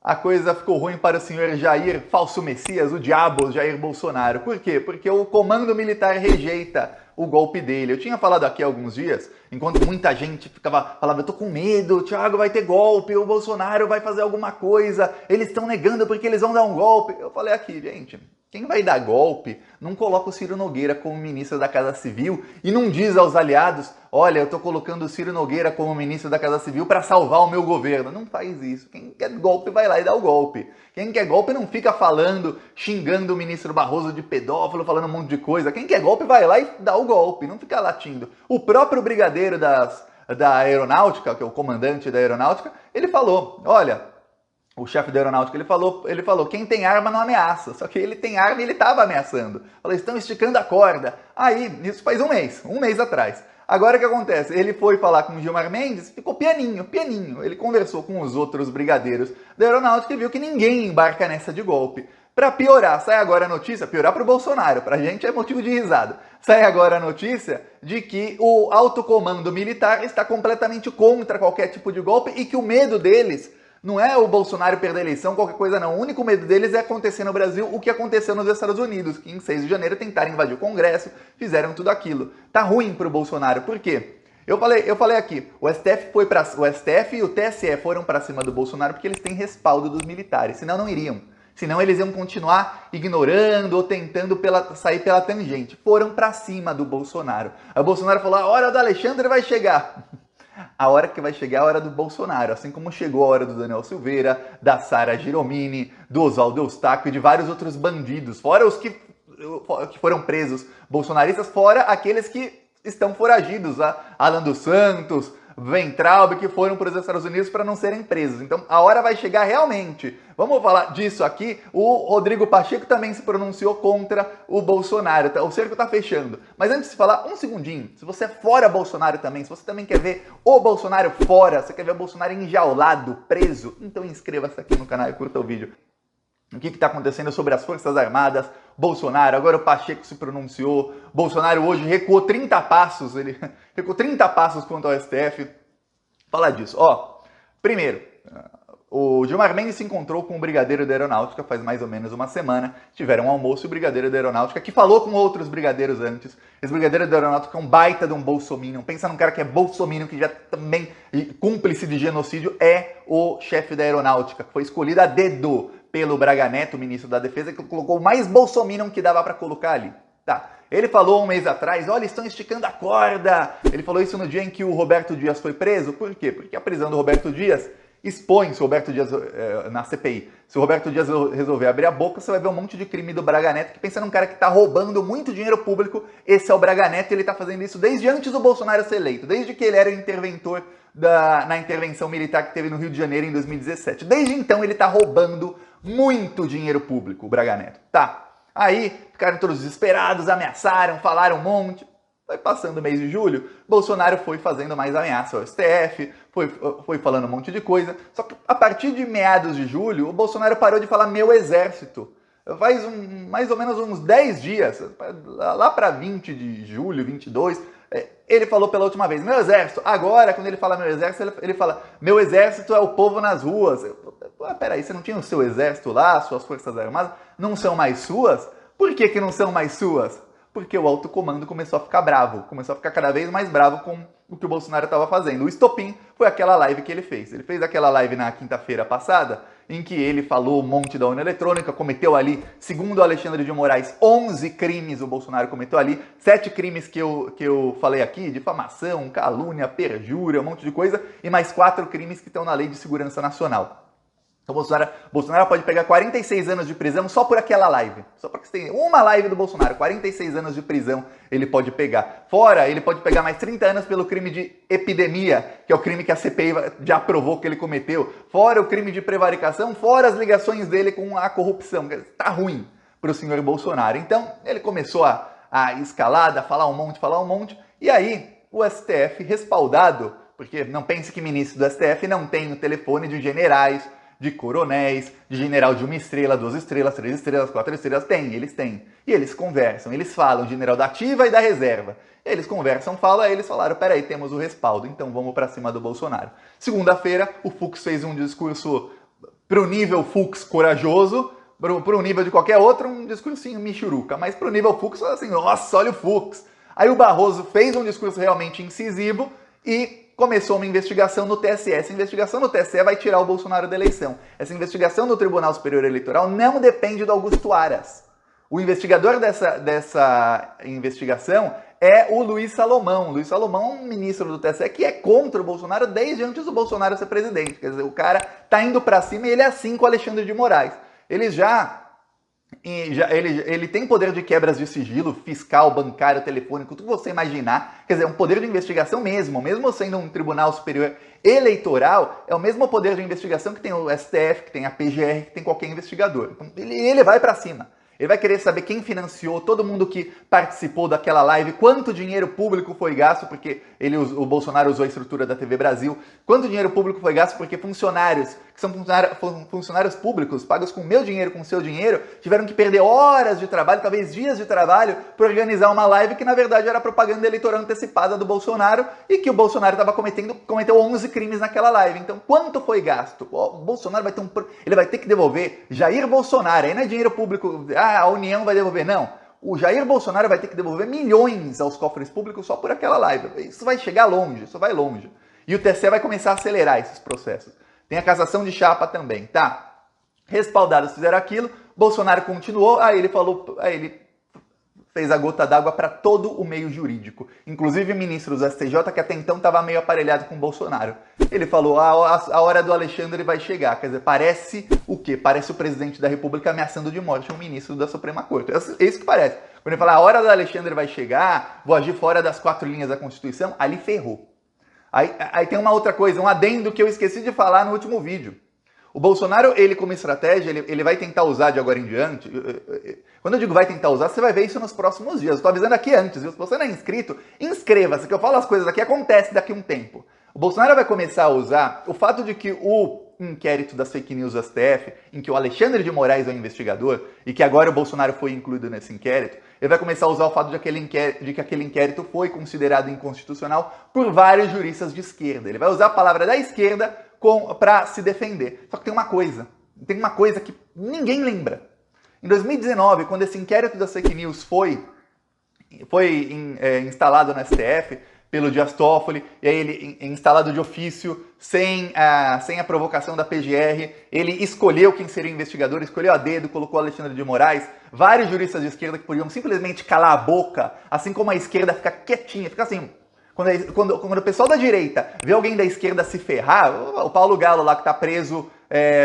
a coisa ficou ruim para o senhor Jair, falso Messias, o diabo Jair Bolsonaro. Por quê? Porque o comando militar rejeita o golpe dele. Eu tinha falado aqui há alguns dias, enquanto muita gente falava, eu tô com medo, o Thiago vai ter golpe, o Bolsonaro vai fazer alguma coisa, eles estão negando porque eles vão dar um golpe. Eu falei aqui, gente, quem vai dar golpe não coloca o Ciro Nogueira como ministro da Casa Civil e não diz aos aliados, olha, eu tô colocando o Ciro Nogueira como ministro da Casa Civil para salvar o meu governo. Não faz isso. Quem quer golpe vai lá e dá o golpe. Quem quer golpe não fica falando, xingando o ministro Barroso de pedófilo, falando um monte de coisa. Quem quer golpe vai lá e dá o golpe, não fica latindo. O próprio brigadeiro da aeronáutica, que é o comandante da aeronáutica, ele falou, olha, o chefe da aeronáutica, ele falou, quem tem arma não ameaça. Só que ele tem arma e ele estava ameaçando. Falou, estão esticando a corda. Aí, isso faz um mês atrás. Agora o que acontece? Ele foi falar com o Gilmar Mendes, ficou pianinho. Ele conversou com os outros brigadeiros da aeronáutica e viu que ninguém embarca nessa de golpe. Para piorar, sai agora a notícia, piorar para o Bolsonaro, para a gente é motivo de risada. Sai agora a notícia de que o alto comando militar está completamente contra qualquer tipo de golpe e que o medo deles não é o Bolsonaro perder a eleição, qualquer coisa não. O único medo deles é acontecer no Brasil o que aconteceu nos Estados Unidos, que em 6 de janeiro tentaram invadir o Congresso, fizeram tudo aquilo. Tá ruim pro Bolsonaro, por quê? Eu falei aqui, o STF e o TSE foram para cima do Bolsonaro porque eles têm respaldo dos militares, senão não iriam. Senão eles iam continuar ignorando ou tentando sair pela tangente. Foram para cima do Bolsonaro. Aí o Bolsonaro falou, a hora do Alexandre vai chegar. A hora que vai chegar é a hora do Bolsonaro, assim como chegou a hora do Daniel Silveira, da Sara Giromini, do Oswaldo Eustáquio e de vários outros bandidos, fora os que foram presos bolsonaristas, fora aqueles que estão foragidos, Alan dos Santos, Weintraub, que foram para os Estados Unidos para não serem presos. Então a hora vai chegar realmente. Vamos falar disso aqui. O Rodrigo Pacheco também se pronunciou contra o Bolsonaro. O cerco está fechando. Mas antes de falar, um segundinho. Se você é fora Bolsonaro também, se você também quer ver o Bolsonaro fora, você quer ver o Bolsonaro enjaulado, preso, então inscreva-se aqui no canal e curta o vídeo. O que está acontecendo sobre as Forças Armadas, Bolsonaro, agora o Pacheco se pronunciou, Bolsonaro hoje recuou 30 passos, ele recuou 30 passos contra o STF. Falar disso, primeiro, o Gilmar Mendes se encontrou com o brigadeiro da aeronáutica faz mais ou menos uma semana, tiveram um almoço e o brigadeiro da aeronáutica, que falou com outros brigadeiros antes, esse brigadeiro da aeronáutica é um baita de um bolsominion, pensa num cara que é bolsominion, que já também cúmplice de genocídio, é o chefe da aeronáutica, que foi escolhido a dedo pelo Braga Neto, ministro da Defesa, que colocou o mais bolsominion que dava para colocar ali. Tá. Ele falou um mês atrás, olha, estão esticando a corda. Ele falou isso no dia em que o Roberto Dias foi preso. Por quê? Porque a prisão do Roberto Dias expõe, se o Roberto Dias, na CPI, se o Roberto Dias resolver abrir a boca, você vai ver um monte de crime do Braga Neto, que pensa num cara que tá roubando muito dinheiro público. Esse é o Braga Neto e ele tá fazendo isso desde antes do Bolsonaro ser eleito, desde que ele era o interventor na intervenção militar que teve no Rio de Janeiro em 2017. Desde então ele tá roubando muito dinheiro público, o Braga Neto. Tá. Aí ficaram todos desesperados, ameaçaram, falaram um monte. Foi passando o mês de julho, Bolsonaro foi fazendo mais ameaça ao STF, foi falando um monte de coisa. Só que a partir de meados de julho, o Bolsonaro parou de falar meu exército. Faz mais ou menos uns 10 dias, lá para 20 de julho, 22, ele falou pela última vez, meu exército. Agora, quando ele fala meu exército, ele fala, meu exército é o povo nas ruas. Peraí, você não tinha o seu exército lá, suas forças armadas, não são mais suas? Por que não são mais suas? Porque o alto comando começou a ficar bravo, começou a ficar cada vez mais bravo com o que o Bolsonaro estava fazendo. O estopim foi aquela live que ele fez. Ele fez aquela live na quinta-feira passada, em que ele falou um monte da urna eletrônica, cometeu ali, segundo o Alexandre de Moraes, 11 crimes o Bolsonaro cometeu ali, 7 crimes que eu falei aqui, difamação, calúnia, perjúria, um monte de coisa, e mais 4 crimes que estão na Lei de Segurança Nacional. Então Bolsonaro pode pegar 46 anos de prisão só por aquela live. Só porque você tem uma live do Bolsonaro, 46 anos de prisão ele pode pegar. Fora, ele pode pegar mais 30 anos pelo crime de epidemia, que é o crime que a CPI já aprovou que ele cometeu. Fora o crime de prevaricação, fora as ligações dele com a corrupção. Tá ruim pro senhor Bolsonaro. Então, ele começou a escalada, falar um monte. E aí, o STF respaldado, porque não pense que ministro do STF não tem o telefone de generais, de coronéis, de general de 1 estrela, 2 estrelas, 3 estrelas, 4 estrelas, eles têm. E eles conversam, eles falam, general da ativa e da reserva. Eles conversam, eles falaram, peraí, temos o respaldo, então vamos para cima do Bolsonaro. Segunda-feira, o Fux fez um discurso para o nível Fux corajoso, para o nível de qualquer outro, um discursinho michuruca. Mas para o nível Fux, assim, nossa, olha o Fux. Aí o Barroso fez um discurso realmente incisivo e começou uma investigação no TSE. Essa investigação no TSE vai tirar o Bolsonaro da eleição. Essa investigação do Tribunal Superior Eleitoral não depende do Augusto Aras. O investigador dessa investigação é o Luiz Salomão. Luiz Salomão é um ministro do TSE que é contra o Bolsonaro desde antes do Bolsonaro ser presidente. Quer dizer, o cara tá indo para cima e ele é assim com o Alexandre de Moraes. Ele tem poder de quebras de sigilo fiscal, bancário, telefônico, tudo que você imaginar. Quer dizer, é um poder de investigação mesmo sendo um tribunal superior eleitoral, é o mesmo poder de investigação que tem o STF, que tem a PGR, que tem qualquer investigador. Então, ele vai para cima. Ele vai querer saber quem financiou, todo mundo que participou daquela live, quanto dinheiro público foi gasto, porque o Bolsonaro usou a estrutura da TV Brasil, quanto dinheiro público foi gasto porque funcionários, que são funcionários públicos, pagos com o meu dinheiro, com o seu dinheiro, tiveram que perder horas de trabalho, talvez dias de trabalho, para organizar uma live que na verdade era propaganda eleitoral antecipada do Bolsonaro e que o Bolsonaro cometeu 11 crimes naquela live. Então, quanto foi gasto? O Bolsonaro ele vai ter que devolver. Jair Bolsonaro, aí não é dinheiro público, a União vai devolver, não. O Jair Bolsonaro vai ter que devolver milhões aos cofres públicos só por aquela live. Isso vai chegar longe, isso vai longe. E o TSE vai começar a acelerar esses processos. Tem a cassação de chapa também, tá? Respaldados fizeram aquilo, Bolsonaro continuou, aí ele fez a gota d'água para todo o meio jurídico. Inclusive ministros do STJ, que até então estava meio aparelhado com o Bolsonaro. Ele falou, a hora do Alexandre vai chegar. Quer dizer, parece o quê? Parece o presidente da República ameaçando de morte um ministro da Suprema Corte. É isso que parece. Quando ele fala, a hora do Alexandre vai chegar, vou agir fora das 4 linhas da Constituição, ali ferrou. Aí tem uma outra coisa, um adendo que eu esqueci de falar no último vídeo. O Bolsonaro, ele como estratégia, ele vai tentar usar de agora em diante. Quando eu digo vai tentar usar, você vai ver isso nos próximos dias. Eu estou avisando aqui antes, viu? Se você não é inscrito, inscreva-se, que eu falo as coisas aqui, acontece daqui a um tempo. O Bolsonaro vai começar a usar o fato de que o inquérito das fake news do STF, em que o Alexandre de Moraes é o investigador, e que agora o Bolsonaro foi incluído nesse inquérito, ele vai começar a usar o fato de que aquele inquérito foi considerado inconstitucional por vários juristas de esquerda. Ele vai usar a palavra da esquerda para se defender. Só que tem uma coisa que ninguém lembra. Em 2019, quando esse inquérito das fake news foi instalado no STF pelo Dias Toffoli, e aí ele instalado de ofício, sem a provocação da PGR, ele escolheu quem seria o investigador, escolheu a dedo, colocou Alexandre de Moraes, vários juristas de esquerda que podiam simplesmente calar a boca, assim como a esquerda fica quietinha, fica assim. Quando o pessoal da direita vê alguém da esquerda se ferrar, o Paulo Galo lá que tá preso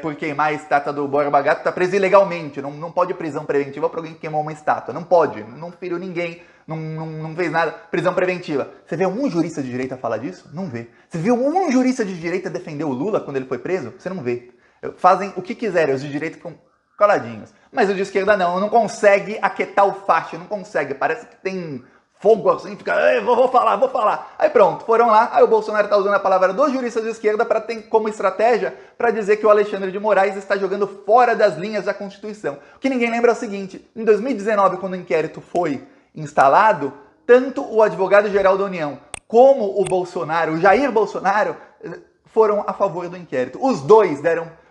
por queimar a estátua do Borba Gato, tá preso ilegalmente, não pode prisão preventiva para alguém que queimou uma estátua, não pode, não feriu ninguém, não fez nada, prisão preventiva. Você vê algum jurista de direita falar disso? Não vê. Você viu algum jurista de direita defender o Lula quando ele foi preso? Você não vê. Fazem o que quiserem, os de direita ficam coladinhos. Mas o de esquerda não consegue aquietar o facho, não consegue, parece que tem fogo assim, fica, vou falar. Aí pronto, foram lá, aí o Bolsonaro tá usando a palavra dos juristas de esquerda para ter como estratégia para dizer que o Alexandre de Moraes está jogando fora das linhas da Constituição. O que ninguém lembra é o seguinte, em 2019, quando o inquérito foi instalado, tanto o advogado-geral da União como o Jair Bolsonaro, foram a favor do inquérito. Os dois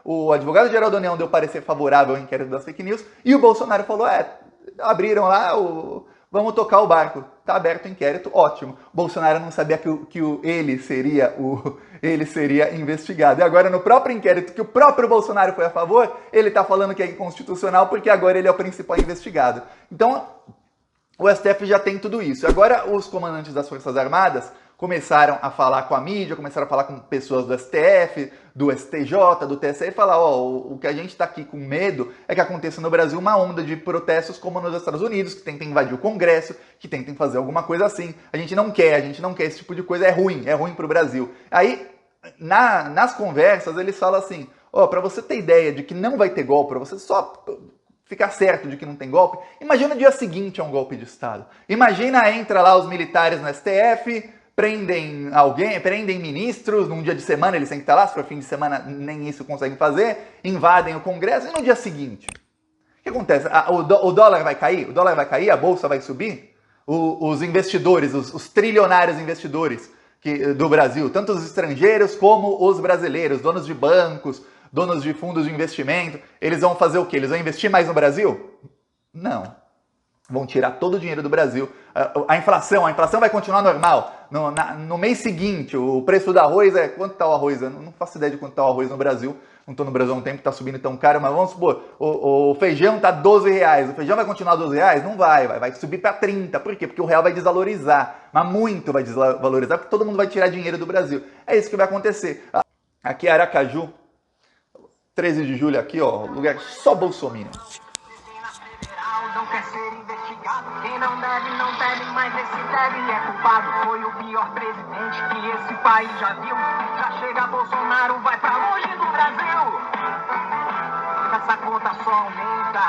o advogado-geral da União deu parecer favorável ao inquérito das fake news e o Bolsonaro falou, abriram lá, vamos tocar o barco. Tá aberto o inquérito, ótimo. Bolsonaro não sabia que ele seria investigado. E agora no próprio inquérito que o próprio Bolsonaro foi a favor, ele tá falando que é inconstitucional porque agora ele é o principal investigado. Então, o STF já tem tudo isso. Agora os comandantes das Forças Armadas começaram a falar com a mídia, começaram a falar com pessoas do STF, do STJ, do TSE e falar, o que a gente está aqui com medo é que aconteça no Brasil uma onda de protestos como nos Estados Unidos, que tentem invadir o Congresso, que tentem fazer alguma coisa assim. A gente não quer esse tipo de coisa, é ruim para o Brasil. Aí, nas conversas, eles falam assim, para você ter ideia de que não vai ter golpe, para você só ficar certo de que não tem golpe, imagina o dia seguinte a um golpe de Estado. Imagina, entra lá os militares no STF, prendem ministros, num dia de semana eles têm que estar lá, se for fim de semana nem isso conseguem fazer, invadem o Congresso, e no dia seguinte? O que acontece? O dólar vai cair, a bolsa vai subir, os investidores, os trilionários investidores do Brasil, tanto os estrangeiros como os brasileiros, donos de bancos, donos de fundos de investimento, eles vão fazer o quê? Eles vão investir mais no Brasil? Não. Vão tirar todo o dinheiro do Brasil. A inflação vai continuar normal. No mês seguinte, o preço do arroz é... Quanto está o arroz? Eu não faço ideia de quanto está o arroz no Brasil. Não estou no Brasil há um tempo, está subindo tão caro, mas vamos supor, o feijão está R$12. O feijão vai continuar R$12? Não vai subir para 30. Por quê? Porque o real vai desvalorizar, mas muito vai desvalorizar, porque todo mundo vai tirar dinheiro do Brasil. É isso que vai acontecer. Aqui é Aracaju, 13 de julho aqui, ó, lugar só bolsominion. Não quer ser investigado, quem não deve, mas esse deve é culpado. Foi o pior presidente que esse país já viu. Já chega Bolsonaro, vai pra longe do Brasil. Essa conta só aumenta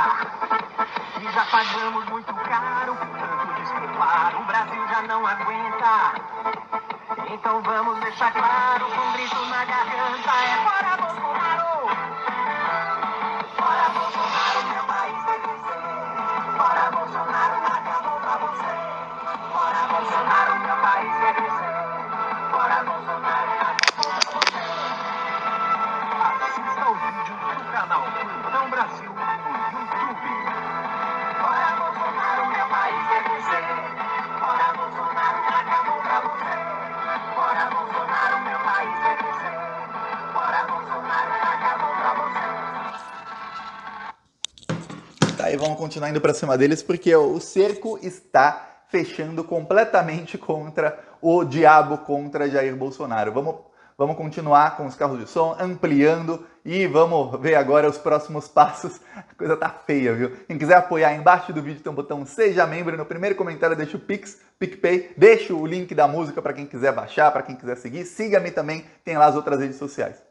e já pagamos muito caro. Tanto despreparo, o Brasil já não aguenta. Então vamos deixar claro, com um grito na garganta, é fora Bolsonaro. Fora Bolsonaro, meu país vai crescer. Fora Bolsonaro, acabou pra você. Fora Bolsonaro, meu país vai crescer. Fora Bolsonaro, acabou pra você. Assista o vídeo do canal Plantão Brasil no YouTube. Fora Bolsonaro, meu país vai crescer. Fora Bolsonaro, acabou pra você. Fora Bolsonaro, meu país vai crescer. Fora Bolsonaro, acabou pra você. Tá, e vamos continuar indo para cima deles porque o cerco está fechando completamente contra o diabo, contra Jair Bolsonaro. Vamos continuar com os carros de som, ampliando e vamos ver agora os próximos passos. A coisa tá feia, viu? Quem quiser apoiar, embaixo do vídeo tem um botão Seja Membro. No primeiro comentário deixa o Pix, PicPay, deixa o link da música para quem quiser baixar, para quem quiser seguir. Siga-me também, tem lá as outras redes sociais.